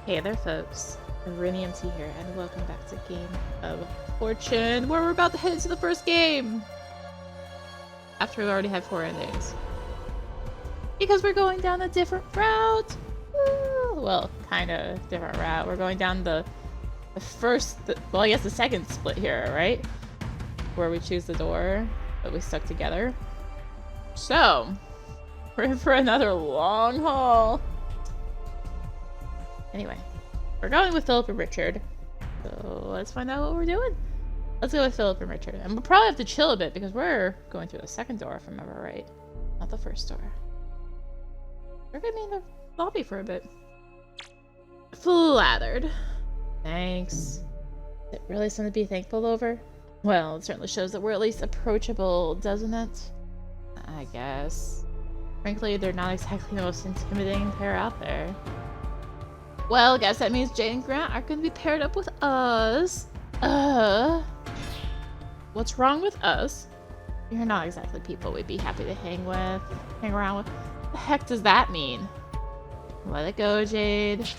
Hey there folks, RiniMT here, and welcome back to Game of Fortune, where we're about to head into the first game! After we already had 4 endings. Because we're going down a different route! Woo! Well, kinda different route. We're going down the second split here, right? Where we choose the door, but we stuck together. So, we're in for another long haul! Anyway, we're going with Philip and Richard. So let's find out what we're doing. Let's go with Philip and Richard. And we'll probably have to chill a bit because we're going through the second door, if I remember right. Not the first door. We're gonna be in the lobby for a bit. Flattered. Thanks. Is it really something to be thankful over? Well, it certainly shows that we're at least approachable, doesn't it? I guess. Frankly, they're not exactly the most intimidating pair out there. Well, I guess that means Jade and Grant are going to be paired up with us. What's wrong with us? You're not exactly people we'd be happy to hang around with. What the heck does that mean? Let it go, Jade.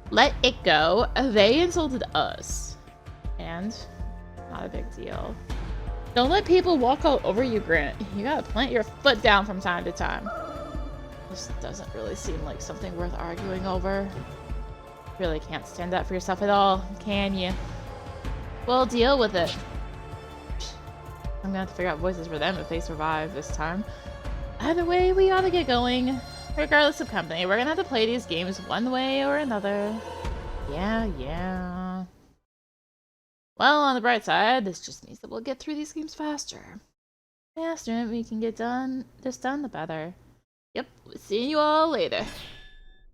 Let it go. They insulted us. And not a big deal. Don't let people walk all over you, Grant. You gotta plant your foot down from time to time. This doesn't really seem like something worth arguing over. Really can't stand up for yourself at all, can you? Well, deal with it. I'm gonna have to figure out voices for them if they survive this time. Either way, we ought to get going. Regardless of company, we're gonna have to play these games one way or another. Yeah. Well, on the bright side, this just means that we'll get through these games faster. The faster we can get this done, the better. Yep, we'll see you all later.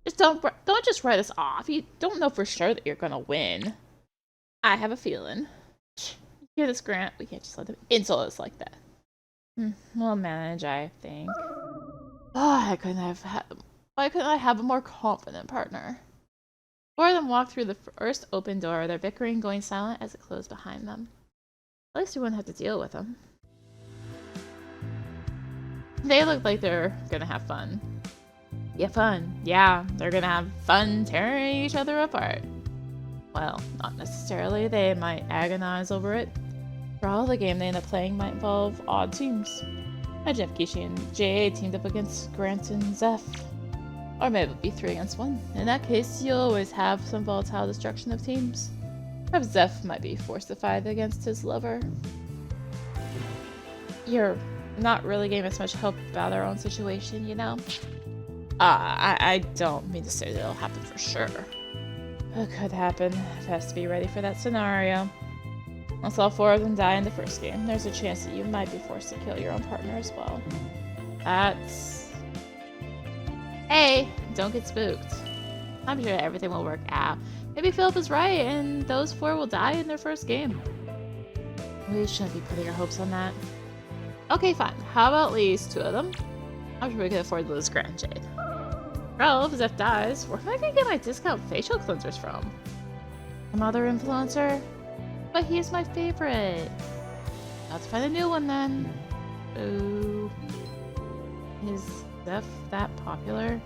Just don't just write us off. You don't know for sure that you're gonna win. I have a feeling. Hear this, Grant? We can't just let them insult us like that. We'll manage, I think. Why couldn't I have a more confident partner? Four of them walked through the first open door, their bickering going silent as it closed behind them. At least we wouldn't have to deal with them. They look like they're gonna have fun. Yeah, fun. Yeah, they're gonna have fun tearing each other apart. Well, not necessarily. They might agonize over it. For all the game they end up playing might involve odd teams. Imagine if Kishi and JA teamed up against Grant and Zeph. Or maybe it'd be 3 against 1. In that case, you'll always have some volatile destruction of teams. Perhaps Zeph might be forced to fight against his lover. You're not really giving us much hope about our own situation, you know? I don't mean to say that it'll happen for sure. It could happen. It has to be ready for that scenario. Once all 4 of them die in the first game, there's a chance that you might be forced to kill your own partner as well. Hey, don't get spooked. I'm sure everything will work out. Maybe Philip is right and those 4 will die in their first game. We shouldn't be putting our hopes on that. Okay, fine. How about at least 2 of them? I'm sure we can afford to lose Grant and Jade. Well, if Zeph dies, where am I gonna get my discount facial cleansers from? Some other influencer? But he's my favorite. Let's find a new one then. Ooh. Is Zeph that popular?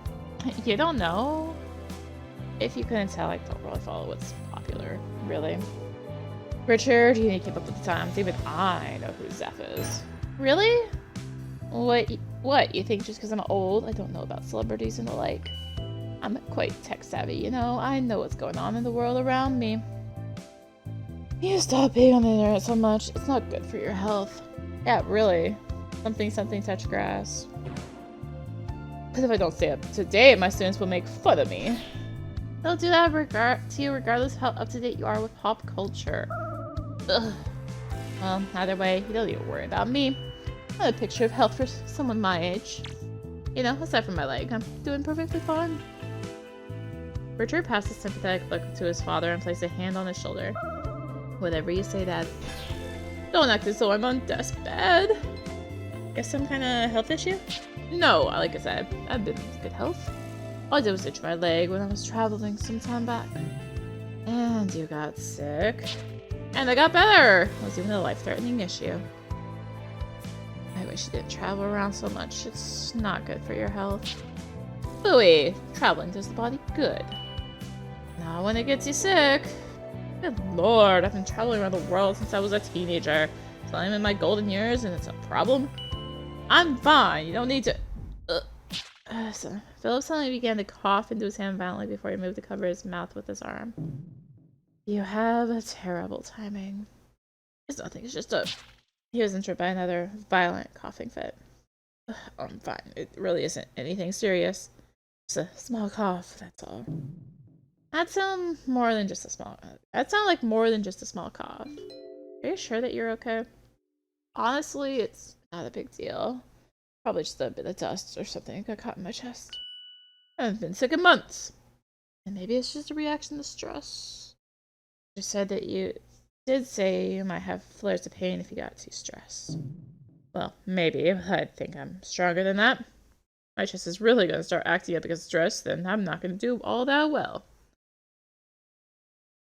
You don't know? If you couldn't tell, I don't really follow what's popular, really. Richard, you need to keep up with the times. Even I know who Zeph is. Really? What? You think just because I'm old, I don't know about celebrities and the like? I'm quite tech savvy, you know? I know what's going on in the world around me. You stop being on the internet so much. It's not good for your health. Yeah, really. Something touch grass. Because if I don't stay up to date, my students will make fun of me. They'll do that to you regardless of how up to date you are with pop culture. Ugh. Well, either way, you don't need to worry about me. I have a picture of health for someone my age. You know, aside from my leg, I'm doing perfectly fine. Richard passed a sympathetic look to his father and placed a hand on his shoulder. Whatever you say, Dad. Don't act as though I'm on deathbed. Guess some kind of health issue? No, like I said, I've been in good health. All I did was itch my leg when I was traveling some time back. And you got sick. And I got better! It wasn't even a life-threatening issue. I wish you didn't travel around so much. It's not good for your health. Phooey! Traveling does the body good. Not when it gets you sick. Good lord, I've been traveling around the world since I was a teenager. So I'm in my golden years and it's a problem? I'm fine, you don't need to... So Philip suddenly began to cough into his hand violently before he moved to cover his mouth with his arm. You have a terrible timing. It's nothing, it's just a... He was injured by another violent coughing fit. I'm fine, it really isn't anything serious. It's a small cough, that's all. That sound more than just a small... That sound like more than just a small cough. Are you sure that you're okay? Honestly, it's not a big deal. Probably just a bit of dust or something got caught in my chest. I haven't been sick in months. And maybe it's just a reaction to stress. You said that you did say you might have flares of pain if you got too stressed. Well, maybe, but I think I'm stronger than that. My chest is really going to start acting up because of stress, then I'm not going to do all that well.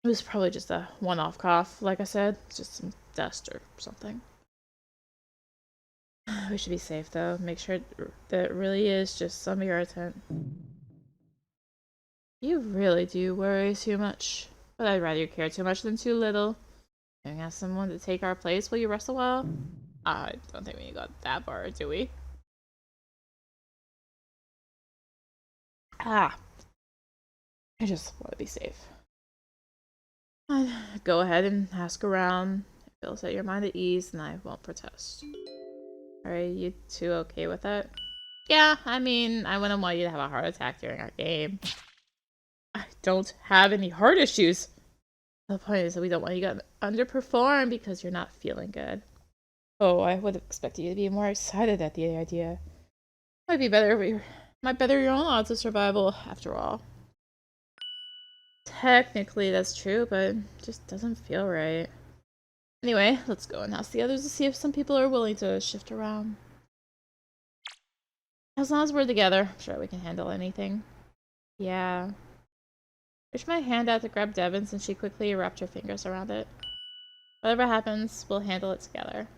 It was probably just a one-off cough, like I said. Just some dust or something. We should be safe, though. Make sure that it really is just some irritant. You really do worry too much. But I'd rather you care too much than too little. Can we ask someone to take our place while you rest a while? I don't think we got that far, do we? I just want to be safe. Go ahead and ask around. If it'll set your mind at ease, then I won't protest. Are you two okay with that? Yeah, I mean, I wouldn't want you to have a heart attack during our game. I don't have any heart issues. The point is that we don't want you to underperform because you're not feeling good. Oh, I would have expected you to be more excited at the idea. Might better your own odds of survival, after all. Technically, that's true, but it just doesn't feel right. Anyway, let's go and ask the others to see if some people are willing to shift around. As long as we're together, I'm sure we can handle anything. Yeah. Reached my hand out to grab Devon's and she quickly wrapped her fingers around it. Whatever happens, we'll handle it together.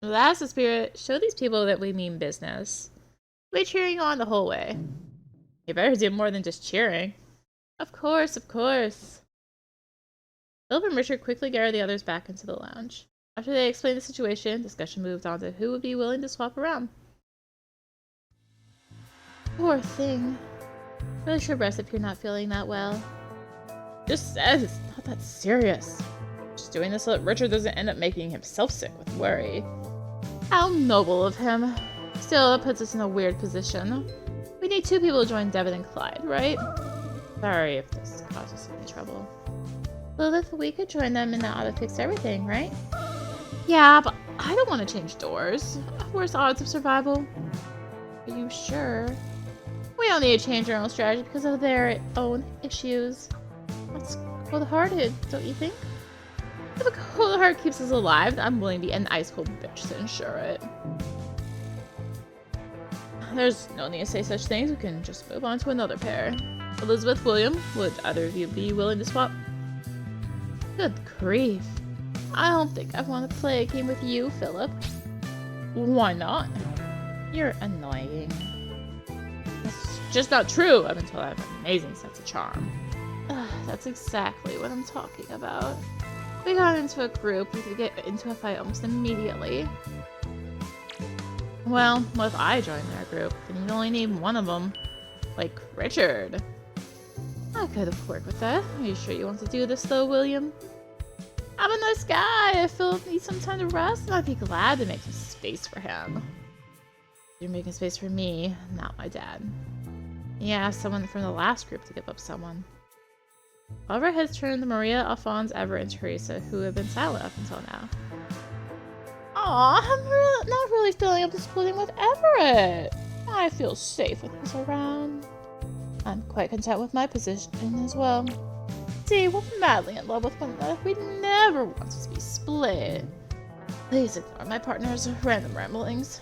That's the spirit. Show these people that we mean business. We'll be cheering on the whole way. You better do more than just cheering. Of course, of course. Philip and Richard quickly gathered the others back into the lounge. After they explained the situation, discussion moved on to who would be willing to swap around. Poor thing. Really should rest if you're not feeling that well. Just says it's not that serious. Just doing this so that Richard doesn't end up making himself sick with worry. How noble of him. Still, it puts us in a weird position. We need two people to join Devon and Clyde, right? Sorry if this causes any trouble. Lilith, we could join them and that ought to fix everything, right? Yeah, but I don't want to change doors. Worse odds of survival. Are you sure? We don't need to change our own strategy because of their own issues. That's cold-hearted, don't you think? If a cold heart keeps us alive, I'm willing to be an ice-cold bitch to ensure it. There's no need to say such things. We can just move on to another pair. Elizabeth, William, would either of you be willing to swap? Good grief. I don't think I want to play a game with you, Philip. Why not? You're annoying. That's just not true. I've been told I have an amazing sense of charm. That's exactly what I'm talking about. We got into a group, we could get into a fight almost immediately. Well, what if I join their group? Then you'd only need one of them. Like Richard. I could have worked with that. Are you sure you want to do this though, William? I'm a nice guy. If Philip needs some time to rest, I'd be glad to make some space for him. You're making space for me, not my dad. Yeah, someone from the last group to give up someone. All of our heads turned to Maria, Alphonse, Everett, and Teresa, who had been silent up until now. Aw, I'm not really feeling up to splitting with Everett. I feel safe when he's around. I'm quite content with my position as well. See, we're madly in love with one another. We never want to be split. Please ignore my partner's random ramblings.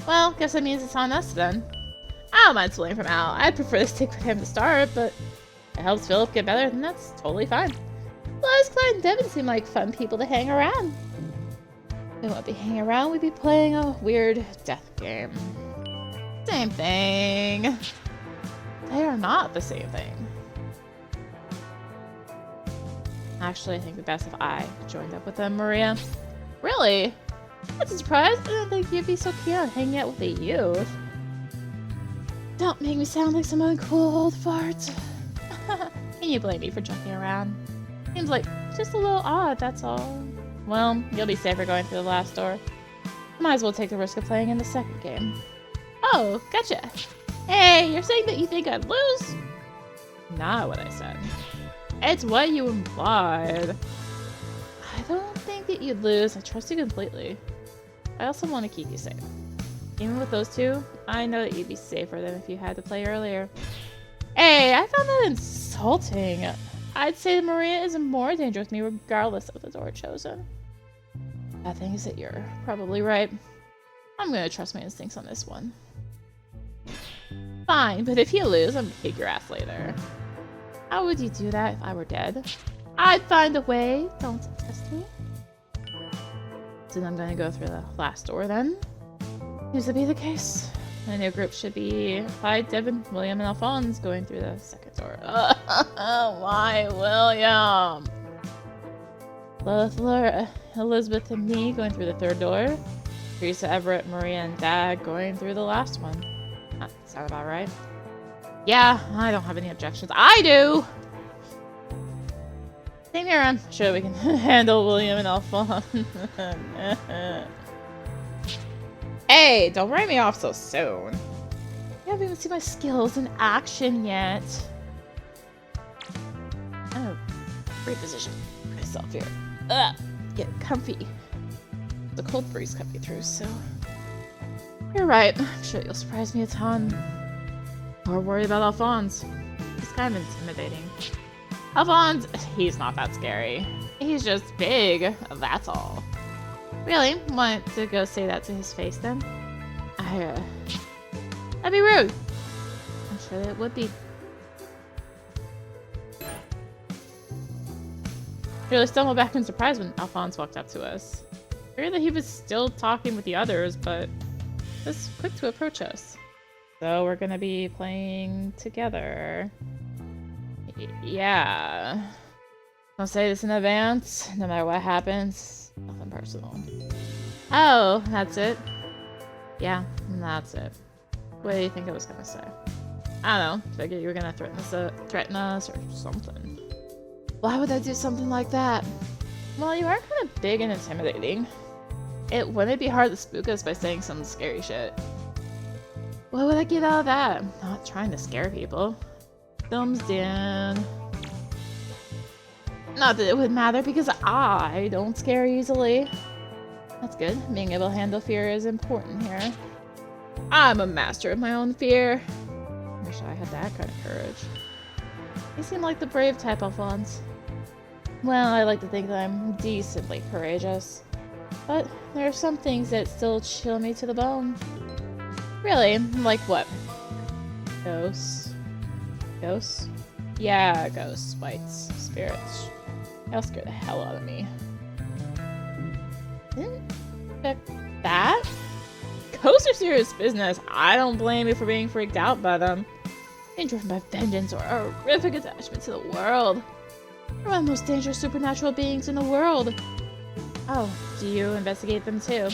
Well, guess that means it's on us then. I don't mind splitting from Al. I'd prefer to stick with him to start, but if it helps Philip get better, then that's totally fine. Plus, Clyde and Devon seem like fun people to hang around. If we won't be hanging around, we'd be playing a weird death game. Same thing. They are not the same thing. Actually, I think it'd be best if I joined up with them, Maria. Really? That's a surprise. I didn't think you'd be so keen on hanging out with the youth. Don't make me sound like some uncool old fart. Can you blame me for joking around? Seems like just a little odd, that's all. Well, you'll be safer going through the last door. Might as well take the risk of playing in the second game. Oh, gotcha. Hey, you're saying that you think I'd lose? Not what I said. It's what you implied. I don't think that you'd lose. I trust you completely. I also want to keep you safe. Even with those two, I know that you'd be safer than if you had to play earlier. Hey, I found that insulting. I'd say that Maria is more dangerous with me regardless of the door chosen. Bad thing is that you're probably right. I'm gonna trust my instincts on this one. Fine, but if you lose, I'm gonna kick your ass later. How would you do that if I were dead? I'd find a way. Don't test me. So then I'm gonna go through the last door then. Seems to be the case. My new group should be Clyde, Devin, William, and Alphonse going through the second door. Why, William? Lothar, Elizabeth, and me going through the third door. Teresa, Everett, Maria, and Dad going through the last one. Sound about right? Yeah, I don't have any objections. I do! Same here, I'm sure we can handle William and Alphonse. Hey, don't write me off so soon. You haven't even seen my skills in action yet. Oh, reposition myself here. Get comfy. The cold breeze cut me through, so... You're right. I'm sure you'll surprise me a ton. More worried about Alphonse. He's kind of intimidating. Alphonse, he's not that scary. He's just big, that's all. Really? Want to go say that to his face then? That'd be rude. I'm sure that it would be. Really stumbled back in surprise when Alphonse walked up to us. Figured that he was still talking with the others, but was quick to approach us. So we're gonna be playing together. Yeah. I'll say this in advance. No matter what happens, nothing personal. Oh, that's it? Yeah, that's it. What do you think I was gonna say? I don't know. Figured you were gonna threaten us or something. Why would I do something like that? Well, you are kind of big and intimidating. It wouldn't be hard to spook us by saying some scary shit. What would I get out of that? I'm not trying to scare people. Thumbs down. Not that it would matter because I don't scare easily. That's good. Being able to handle fear is important here. I'm a master of my own fear. Wish I had that kind of courage. You seem like the brave type, Alphonse. Well, I like to think that I'm decently courageous. But there are some things that still chill me to the bone. Really? Like what? Ghosts? Ghosts? Yeah, ghosts, wights, spirits. They'll scare the hell out of me. Didn't expect that? Ghosts are serious business. I don't blame you for being freaked out by them. Being driven by vengeance or a horrific attachment to the world. They're one of the most dangerous supernatural beings in the world. Oh, do you investigate them too?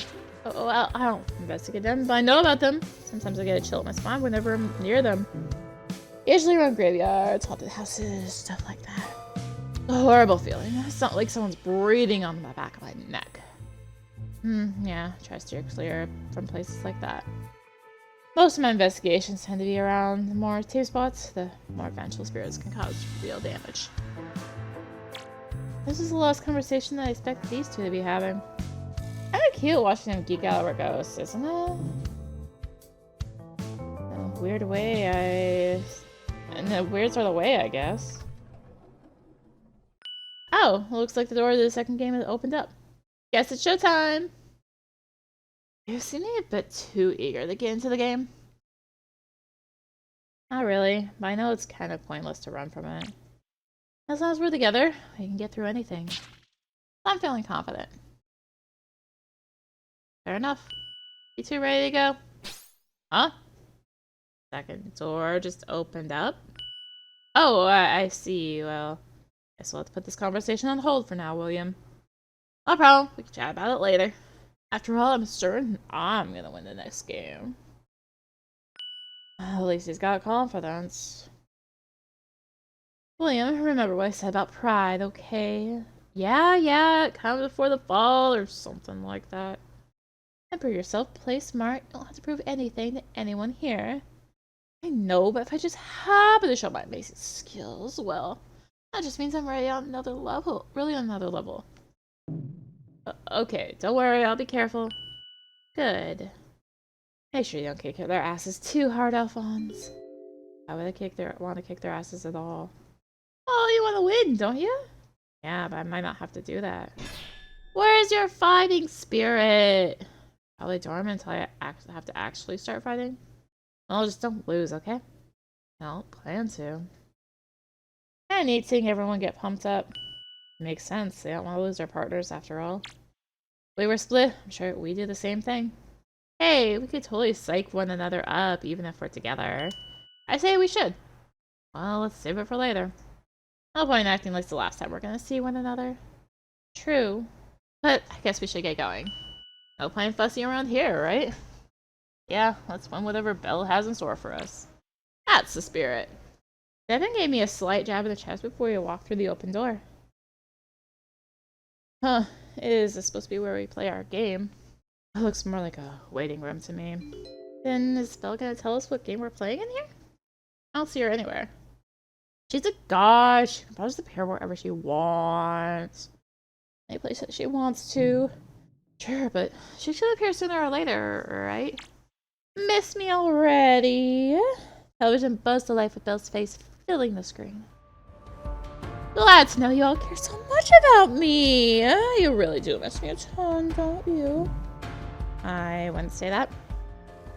Oh, well, I don't investigate them, but I know about them. Sometimes I get a chill in my spine whenever I'm near them. Usually around graveyards, haunted houses, stuff like that. A horrible feeling. It's not like someone's breathing on the back of my neck. Yeah, try to steer clear from places like that. Most of my investigations tend to be around the more tame spots. The more vengeful spirits can cause real damage. This is the last conversation that I expect these two to be having. Kinda cute watching them geek out over ghosts, isn't it? In a weird way, in a weird sort of way, I guess. Oh, looks like the door to the second game has opened up. Guess it's showtime! You seem a bit too eager to get into the game. Not really, but I know it's kind of pointless to run from it. As long as we're together, we can get through anything. I'm feeling confident. Fair enough. You two ready to go? Huh? Second door just opened up. Oh, I see. Well, Guess we'll have to put this conversation on hold for now, William. No problem. We can chat about it later. After all, I'm certain I'm gonna win the next game. At least he's got confidence. William, remember what I said about pride, okay? Yeah, it comes before the fall or something like that. Temper yourself, play smart. You don't have to prove anything to anyone here. I know, but if I just happen to show my amazing skills, well, that just means I'm ready on another level. Really on another level. Okay, don't worry, I'll be careful. Good. Make sure you don't kick their asses too hard, Alphonse. Why would they want to kick their asses at all? Oh, you want to win, don't you? Yeah, but I might not have to do that. Where's your fighting spirit? Probably dormant until I have to actually start fighting. Well, just don't lose, okay? I don't plan to. I need seeing everyone get pumped up. Makes sense. They don't want to lose their partners after all. We were split. I'm sure we do the same thing. Hey, we could totally psych one another up even if we're together. I say we should. Well, let's save it for later. No point in acting like the last time we're gonna see one another. True. But I guess we should get going. No point fussing around here, right? Yeah, let's win whatever Belle has in store for us. That's the spirit. Devin gave me a slight jab in the chest before we walked through the open door. Huh, is this supposed to be where we play our game? It looks more like a waiting room to me. Then is Belle gonna tell us what game we're playing in here? I don't see her anywhere. She's a god. She can probably just appear wherever she wants. Any place that she wants to. Sure, but she should appear sooner or later, right? Miss me already? Television buzzed to life with Belle's face filling the screen. Glad to know you all care so much about me. You really do miss me a ton, don't you? I wouldn't say that.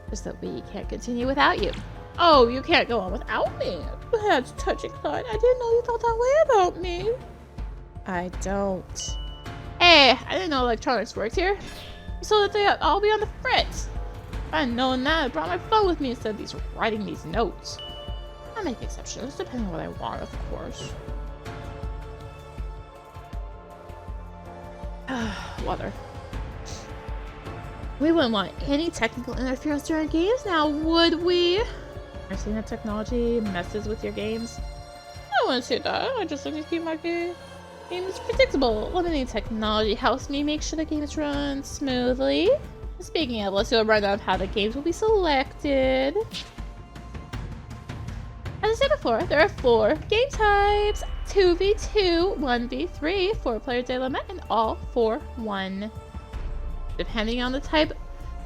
Just that we can't continue without you. Oh, you can't go on without me. That's touching thought. I didn't know you thought that way about me. I don't. Hey, I didn't know electronics worked here. So that they all be on the fritz. If I'd known that, I brought my phone with me instead of writing these notes. I make exceptions, depending on what I want, of course. Water. We wouldn't want any technical interference during games now, would we? I've seen that technology messes with your games. I wouldn't say that. I just like to keep my games predictable. Limiting technology helps me make sure the games run smoothly. Speaking of, let's do a rundown of how the games will be selected. As I said before, there are 4 game types. 2v2, 1v3, 4-player dilemma, and all 4-1. Depending on the type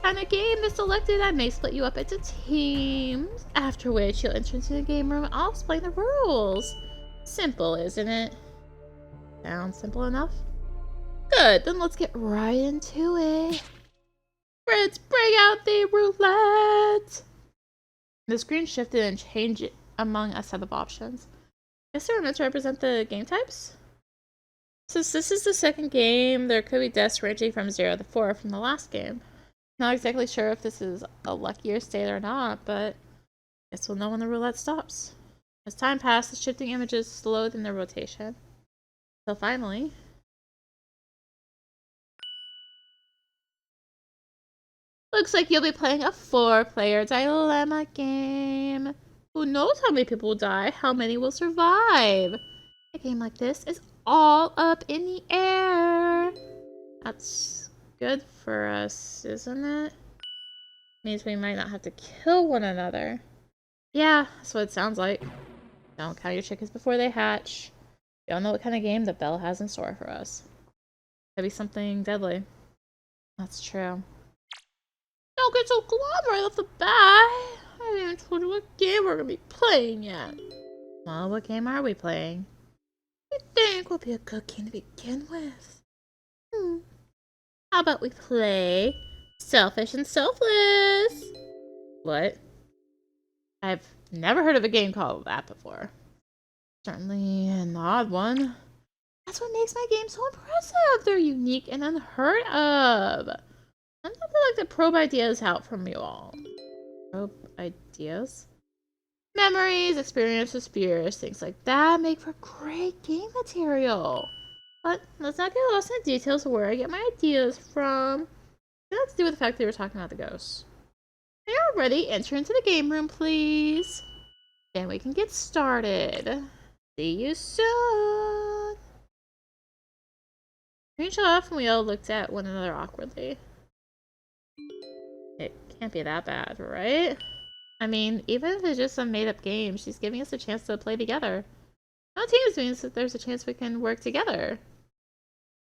and the game that's selected, I may split you up into teams, after which you'll enter into the game room and I'll explain the rules. Simple, isn't it? Sounds simple enough? Good, then let's get right into it. Fritz, bring out the roulette! The screen shifted and changed it among a set of options. Guess they're meant to represent the game types? Since this is the second game, there could be deaths ranging from 0 to 4 from the last game. Not exactly sure if this is a luckier state or not, but guess we'll know when the roulette stops. As time passed, the shifting images slowed in their rotation. So finally... Looks like you'll be playing a 4-player dilemma game. Who knows how many people will die, how many will survive? A game like this is all up in the air. That's good for us, isn't it? Means we might not have to kill one another. Yeah, that's what it sounds like. Don't count your chickens before they hatch. You don't know what kind of game that Belle has in store for us. Could be something deadly. That's true. Don't get so glum right off the bat. I haven't even told you what game we're gonna be playing yet. Well, what game are we playing? I think will be a good game to begin with. How about we play Selfish and Selfless? What? I've never heard of a game called that before. Certainly an odd one. That's what makes my games so impressive. They're unique and unheard of. I'm not like to probe ideas out from you all. Probe ideas? Memories, experiences, fears, things like that make for great game material. But let's not get lost in the details of where I get my ideas from. It has to do with the fact that we were talking about the ghosts. When you're ready, enter into the game room, please. Then we can get started. See you soon. Screenshot off and we all looked at one another awkwardly. It can't be that bad, right? I mean, even if it's just a made-up game, she's giving us a chance to play together. Now teams means that there's a chance we can work together.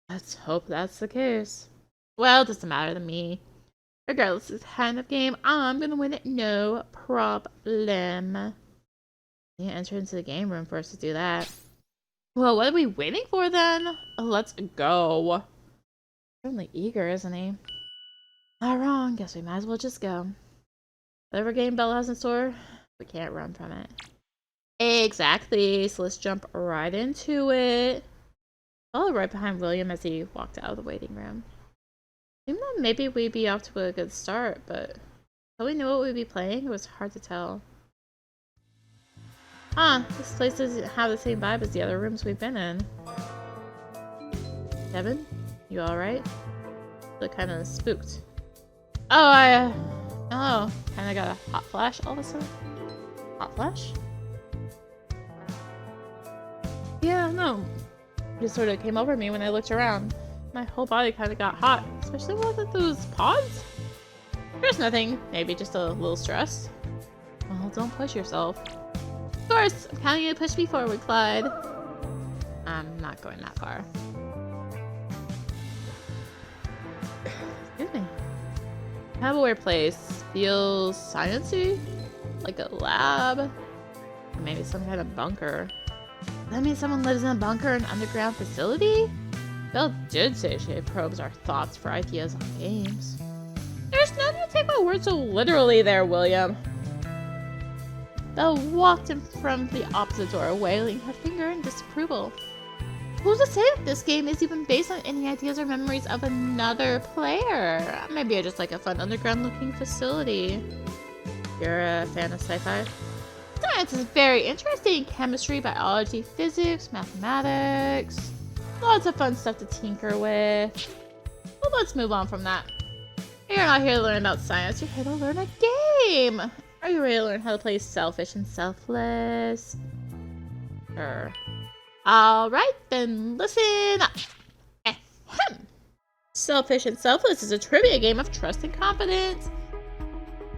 Let's hope that's the case. Well, it doesn't matter to me. Regardless of the kind of game, I'm gonna win it, no problem. You enter into the game room for us to do that. Well, what are we waiting for then? Let's go. Certainly eager, isn't he? Not wrong. Guess we might as well just go. Whatever game Bella has in store, we can't run from it. Exactly. So let's jump right into it. Bella right behind William as he walked out of the waiting room. Even though maybe we'd be off to a good start, but until we knew what we'd be playing, it was hard to tell. Huh, this place doesn't have the same vibe as the other rooms we've been in. Kevin, you alright? Look kinda spooked. Oh, kinda got a hot flash all of a sudden. Hot flash? Yeah, no. It just sort of came over me when I looked around. My whole body kinda got hot, especially with those pods. There's nothing, maybe just a little stressed. Well, don't push yourself. Of course, I'm counting you to push me forward, Clyde. I'm not going that far. Excuse me. Have a weird place. Feels sciencey? Like a lab? Or maybe some kind of bunker. Does that mean someone lives in a bunker or an underground facility? Belle did say she probes our thoughts for ideas on games. There's no need to take my words so literally there, William. Belle walked in from the opposite door, wailing her finger in disapproval. Who's to say that this game is even based on any ideas or memories of another player? Maybe I just like a fun underground-looking facility. You're a fan of sci-fi? Science is very interesting. Chemistry, biology, physics, mathematics. Lots of fun stuff to tinker with. Well, let's move on from that. You're not here to learn about science. You're here to learn a game. Are you ready to learn how to play Selfish and Selfless? Sure. Alright, then listen up. Ahem. Selfish and Selfless is a trivia game of trust and confidence.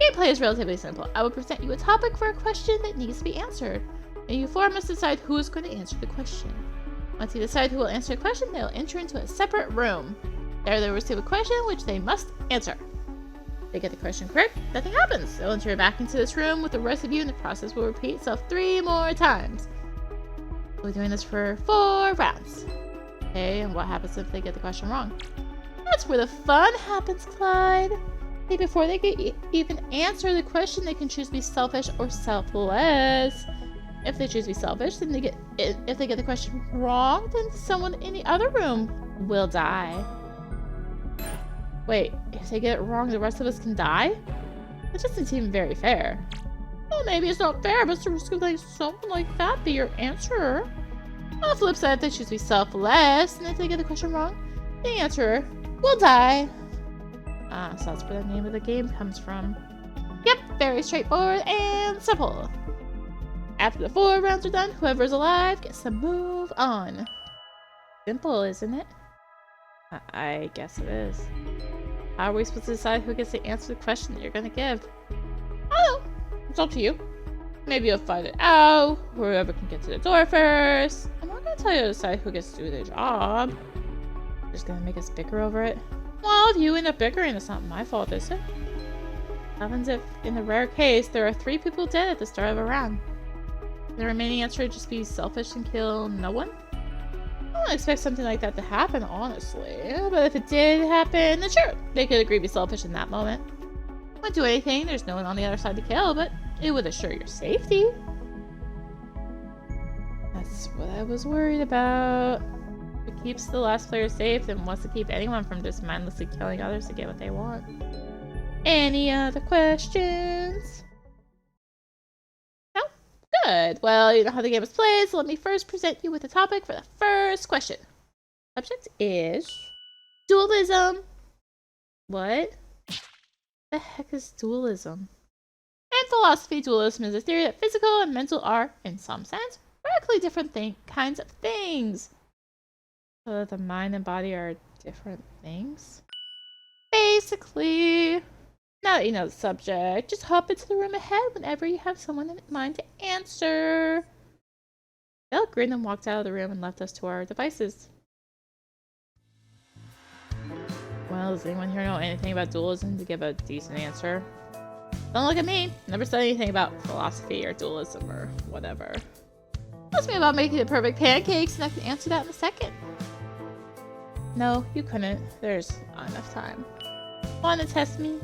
Gameplay is relatively simple. I will present you a topic for a question that needs to be answered, and you four must decide who is going to answer the question. Once you decide who will answer the question, they will enter into a separate room. There they will receive a question which they must answer. If they get the question correct, nothing happens. They'll enter back into this room with the rest of you, and the process will repeat itself 3 more times. We'll be doing this for 4 rounds. Okay, and what happens if they get the question wrong? That's where the fun happens, Clyde. Okay, before they can even answer the question, they can choose to be selfish or selfless. If they choose to be selfish, then if they get the question wrong, then someone in the other room will die. Wait, if they get it wrong, the rest of us can die? That doesn't seem very fair. Well, maybe it's not fair, but it's the risk of letting someone like that be your answerer. On the flip side, if they choose to be selfless, and if they get the question wrong, the answerer will die. Ah, so that's where the name of the game comes from. Yep, very straightforward and simple. After the 4 rounds are done, whoever's alive gets to move on. Simple, isn't it? I guess it is. How are we supposed to decide who gets to answer the question that you're gonna give? Oh, it's up to you. Maybe you'll find it out, whoever can get to the door first. I'm not gonna tell you to decide who gets to do the job. You're just gonna make us bicker over it. Well, if you end up bickering, it's not my fault, is it? What happens if, in the rare case, there are 3 people dead at the start of a round? The remaining answer would just be selfish and kill no one? I don't expect something like that to happen, honestly. But if it did happen, then sure, they could agree to be selfish in that moment. Wouldn't do anything, there's no one on the other side to kill, but it would assure your safety. That's what I was worried about. If it keeps the last player safe, then wants to keep anyone from just mindlessly killing others to get what they want. Any other questions? No? Good. Well, you know how the game is played, so let me first present you with the topic for the first question. Subject is dualism. What the heck is dualism? In philosophy, dualism is a theory that physical and mental are, in some sense, radically different kinds of things. So that the mind and body are different things? Basically, now that you know the subject, just hop into the room ahead whenever you have someone in mind to answer. Belle grinned and walked out of the room and left us to our devices. Well, does anyone here know anything about dualism to give a decent answer? Don't look at me. Never said anything about philosophy or dualism or whatever. Ask me about making the perfect pancakes and I can answer that in a second. No, you couldn't. There's not enough time. Want to test me?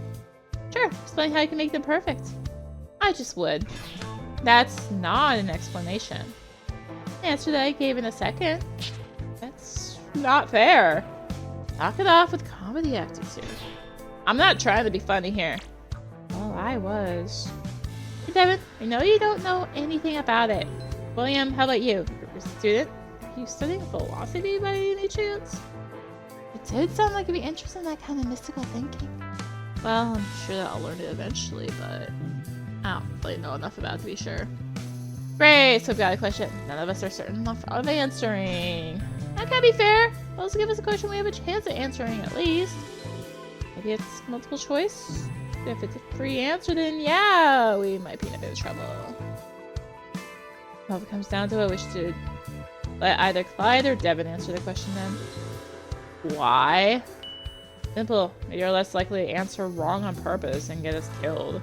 Sure, explain how you can make them perfect. I just would. That's not an explanation. The answer that I gave in a second. That's not fair. Knock it off with comedy actors here. I'm not trying to be funny here. Well, I was. Hey, Devin, I know you don't know anything about it. William, how about you? You're a student? Are you studying philosophy by any chance? It did sound like you'd be interested in that kind of mystical thinking. Well, I'm sure that I'll learn it eventually, but I don't really know enough about it to be sure. Great, so we've got a question none of us are certain enough of answering. That can't be fair. Let's give us a question we have a chance at answering at least. Maybe it's multiple choice? If it's a free answer, then yeah, we might be in a bit of trouble. Well, if it comes down to it, we should let either Clyde or Devin answer the question then. Why? Simple. You're less likely to answer wrong on purpose and get us killed.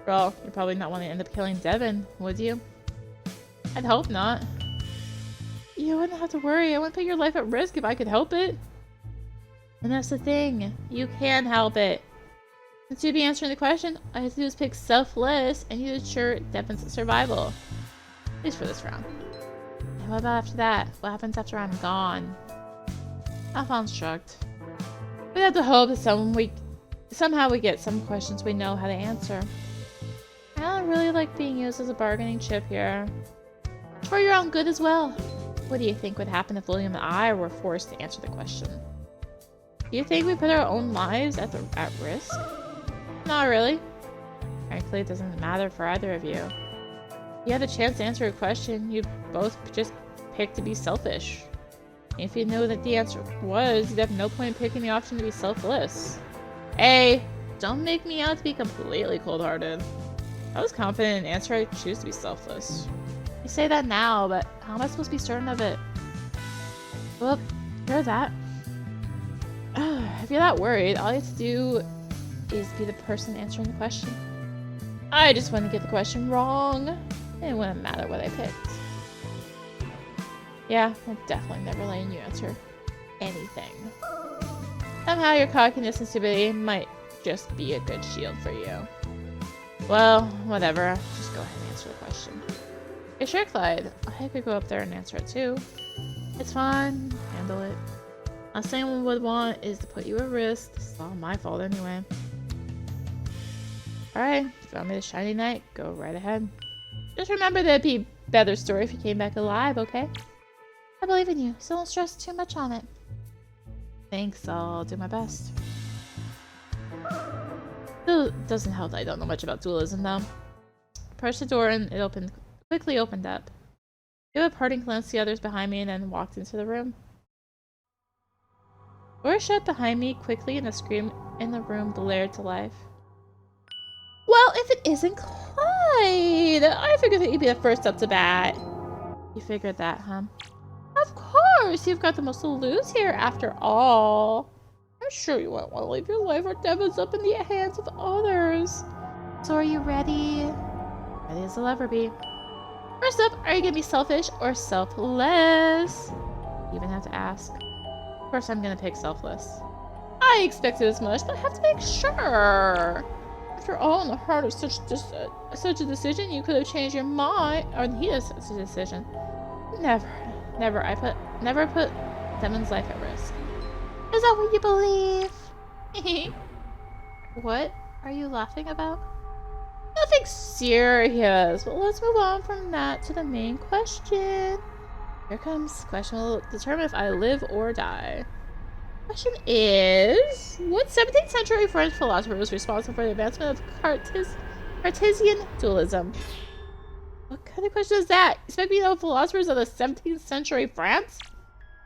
Well, you're probably not wanting to end up killing Devin, would you? I'd hope not. You wouldn't have to worry. I wouldn't put your life at risk if I could help it. And that's the thing. You can help it. Since you'd be answering the question, all I have to do is pick Selfless and you'd ensure Devin's survival. At least for this round. And what about after that? What happens after I'm gone? Alphonse shrugged. We have to hope that somehow we get some questions we know how to answer. I don't really like being used as a bargaining chip here. For your own good as well. What do you think would happen if William and I were forced to answer the question? Do you think we put our own lives at risk? Not really. Frankly, it doesn't matter for either of you. If you had the chance to answer a question, you'd both just pick to be selfish. If you knew that the answer was, you'd have no point in picking the option to be selfless. Hey, don't make me out to be completely cold-hearted. I was confident in the answer I'd choose to be selfless. You say that now, but how am I supposed to be certain of it? Well, hear that. If you're that worried, all you have to do is be the person answering the question. I just want to get the question wrong. It wouldn't matter what I picked. Yeah, I'm definitely never letting you answer anything. Somehow your cockiness and stupidity might just be a good shield for you. Well, whatever. Just go ahead and answer the question. Hey, sure, Clyde. I could go up there and answer it too. It's fine. Handle it. Last thing anyone would want is to put you at risk. This is all my fault anyway. Alright, if you want me to shiny knight, go right ahead. Just remember that it'd be a better story if you came back alive, okay? I believe in you, so don't stress too much on it. Thanks, I'll do my best. Still doesn't help that I don't know much about dualism, though. Approached the door and it quickly opened up. Gave a parting glance to the others behind me and then walked into the room. Door shut behind me quickly and a scream in the room blared to life. Well, if it isn't Clyde! I figured that you'd be the first up to bat. You figured that, huh? Of course! You've got the most to lose here, after all. I'm sure you won't want to leave your life or Devin's up in the hands of others. So are you ready? Ready as I'll ever be. First up, are you gonna be selfish or selfless? You even have to ask. Of course I'm gonna pick selfless. I expected as much, but I have to make sure. After all, in the heart of such a decision, you could have changed your mind, or he has such a decision. Never put Devin's life at risk. Is that what you believe? What are you laughing about? nothing serious. Well, let's move on from that to the main question. Here comes the question will determine if I live or die. Question is, what 17th century French philosopher was responsible for the advancement of Cartesian dualism? What kind of question is that? You expect me to know philosophers of the 17th century France?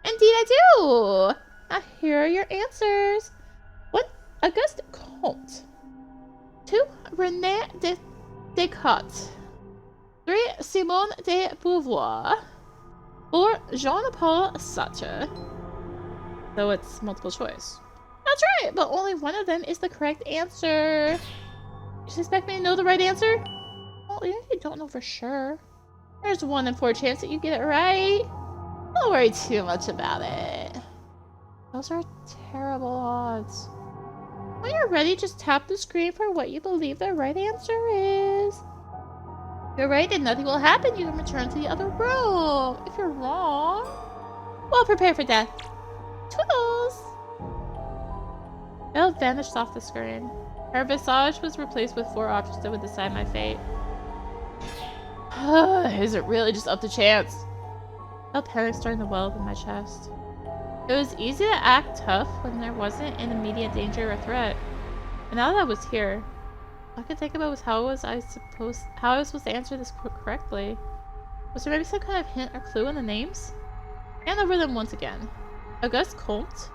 Indeed I do! Now here are your answers. 1. Auguste Comte. 2. René Descartes. 3. Simone de Beauvoir. 4. Jean-Paul Sartre. So it's multiple choice. That's right, but only one of them is the correct answer. You expect me to know the right answer? Well, you don't know for sure. There's 1 in 4 chance that you get it right. Don't worry too much about it. Those are terrible odds. When you're ready, just tap the screen for what you believe the right answer is. If you're right, then nothing will happen. You can return to the other room. If you're wrong, well, prepare for death. Toodles! Elle vanished off the screen. Her visage was replaced with 4 objects that would decide my fate. Is it really just up to chance? I felt panic starting to well up in my chest. It was easy to act tough when there wasn't an immediate danger or threat. And now that I was here, all I could think about was how I was supposed to answer this correctly. Was there maybe some kind of hint or clue in the names? And over them once again. Auguste Comte,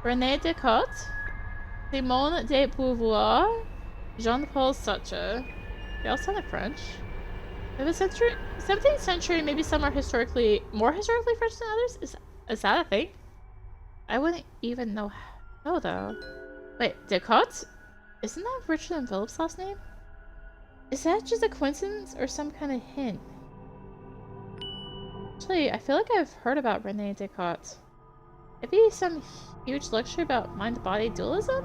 René Descartes, Simone de Beauvoir, Jean-Paul Sartre. They all sounded French. If the 17th century, maybe some are more historically French than others? Is that a thing? I wouldn't even know how, though. Wait, Descartes? Isn't that Richard and Philip's last name? Is that just a coincidence or some kind of hint? Actually, I feel like I've heard about René Descartes. Maybe some huge lecture about mind-body dualism?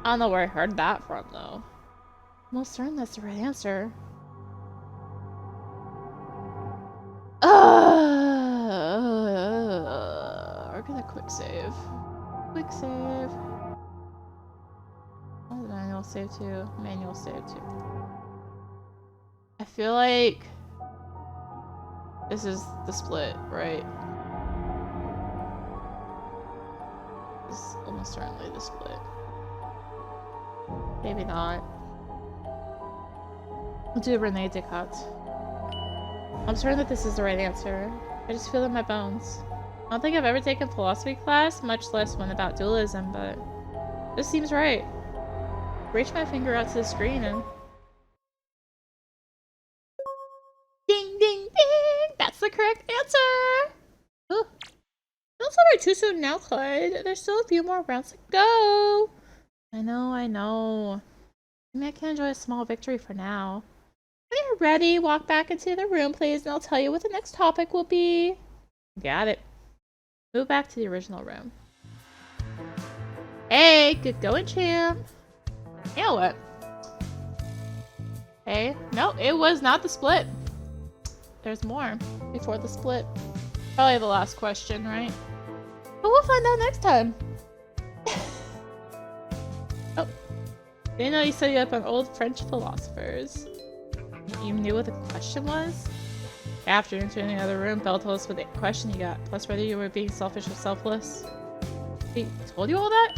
I don't know where I heard that from, though. I'm most certain that's the right answer. We're gonna quick save. Quick save. Oh, the manual save too. Manual save too. I feel like this is the split, right? This is almost certainly the split. Maybe not. We'll do René Descartes. I'm certain that this is the right answer. I just feel it in my bones. I don't think I've ever taken philosophy class, much less one about dualism, but this seems right. Reach my finger out to the screen and... Ding, ding, ding! That's the correct answer! Ooh. Don't celebrate too soon now, Clyde. There's still a few more rounds to go. I know. Maybe I can enjoy a small victory for now. When you're ready, walk back into the room, please, and I'll tell you what the next topic will be. Got it. Move back to the original room. Hey, good going, champ. You know what? Hey, no, it was not the split. There's more before the split. Probably the last question, right? But we'll find out next time. Oh, didn't know you studied up on old French philosophers. You knew what the question was? After entering the other room, Belle told us what the question you got, plus whether you were being selfish or selfless. He told you all that?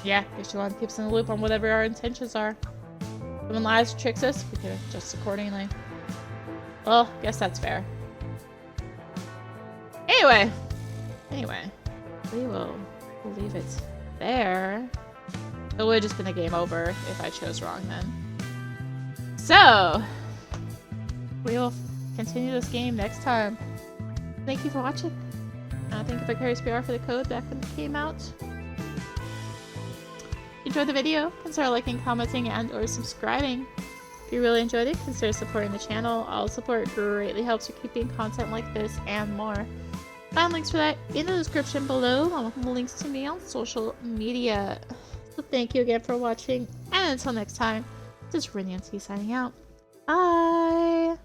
Yeah, guess she wanted to keep us in the loop on whatever our intentions are. Someone lies or tricks us, we can adjust accordingly. Well, guess that's fair. Anyway, we will leave it there. It would have just been a game over if I chose wrong then. So, we will continue this game next time. Thank you for watching. Thank you Vicarious PR for the code back when it came out. If you enjoyed the video, consider liking, commenting, and or subscribing. If you really enjoyed it, consider supporting the channel. All support greatly helps with keeping content like this and more. Find links for that in the description below, along with links to me on social media. So thank you again for watching, and until next time, this is Renyanty signing out. Bye!